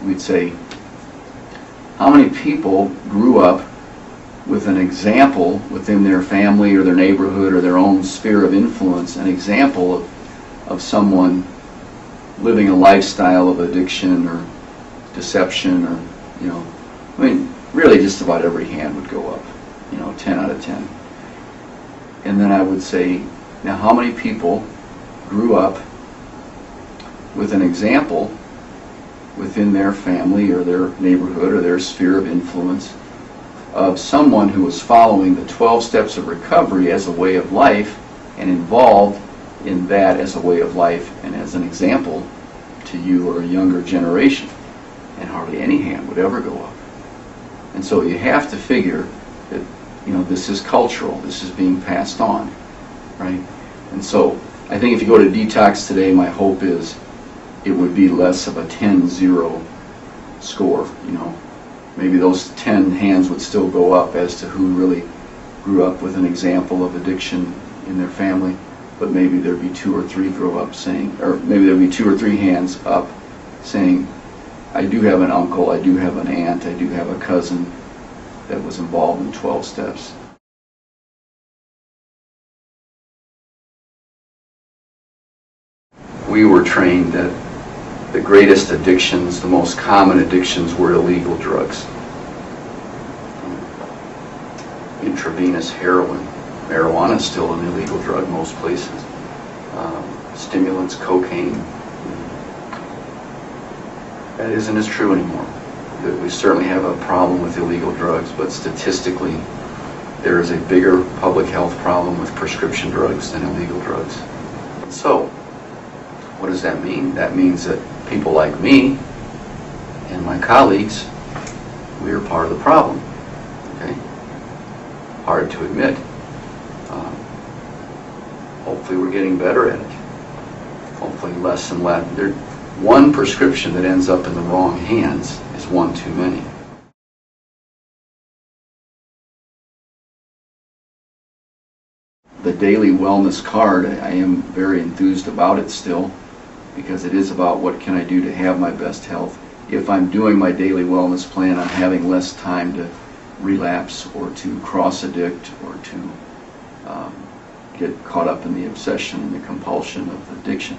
we'd say, how many people grew up with an example within their family or their neighborhood or their own sphere of influence, an example of someone living a lifestyle of addiction or deception, or, I mean, really just about every hand would go up, 10 out of 10. And then I would say, now how many people grew up with an example within their family or their neighborhood or their sphere of influence of someone who was following the 12 steps of recovery as a way of life and involved in that as a way of life and as an example to you or a younger generation? And hardly any hand would ever go up. And so you have to figure that, this is cultural, this is being passed on, right? And so I think if you go to detox today, my hope is it would be less of a 10-0 score, Maybe those 10 hands would still go up as to who really grew up with an example of addiction in their family, but maybe there'd be 2 or 3 grow up saying, or maybe there'd be 2 or 3 hands up saying, I do have an uncle, I do have an aunt, I do have a cousin that was involved in 12 steps. We were trained that the greatest addictions, the most common addictions, were illegal drugs. Intravenous heroin. Marijuana is still an illegal drug most places. Stimulants, cocaine. That isn't as true anymore. We certainly have a problem with illegal drugs, but statistically there is a bigger public health problem with prescription drugs than illegal drugs. So, what does that mean? That means that people like me and my colleagues, we are part of the problem. Okay? Hard to admit. Hopefully we're getting better at it. Hopefully less and less. One prescription that ends up in the wrong hands is one too many. The daily wellness card, I am very enthused about it still, because it is about what can I do to have my best health. If I'm doing my daily wellness plan, I'm having less time to relapse or to cross-addict or to get caught up in the obsession and the compulsion of addiction.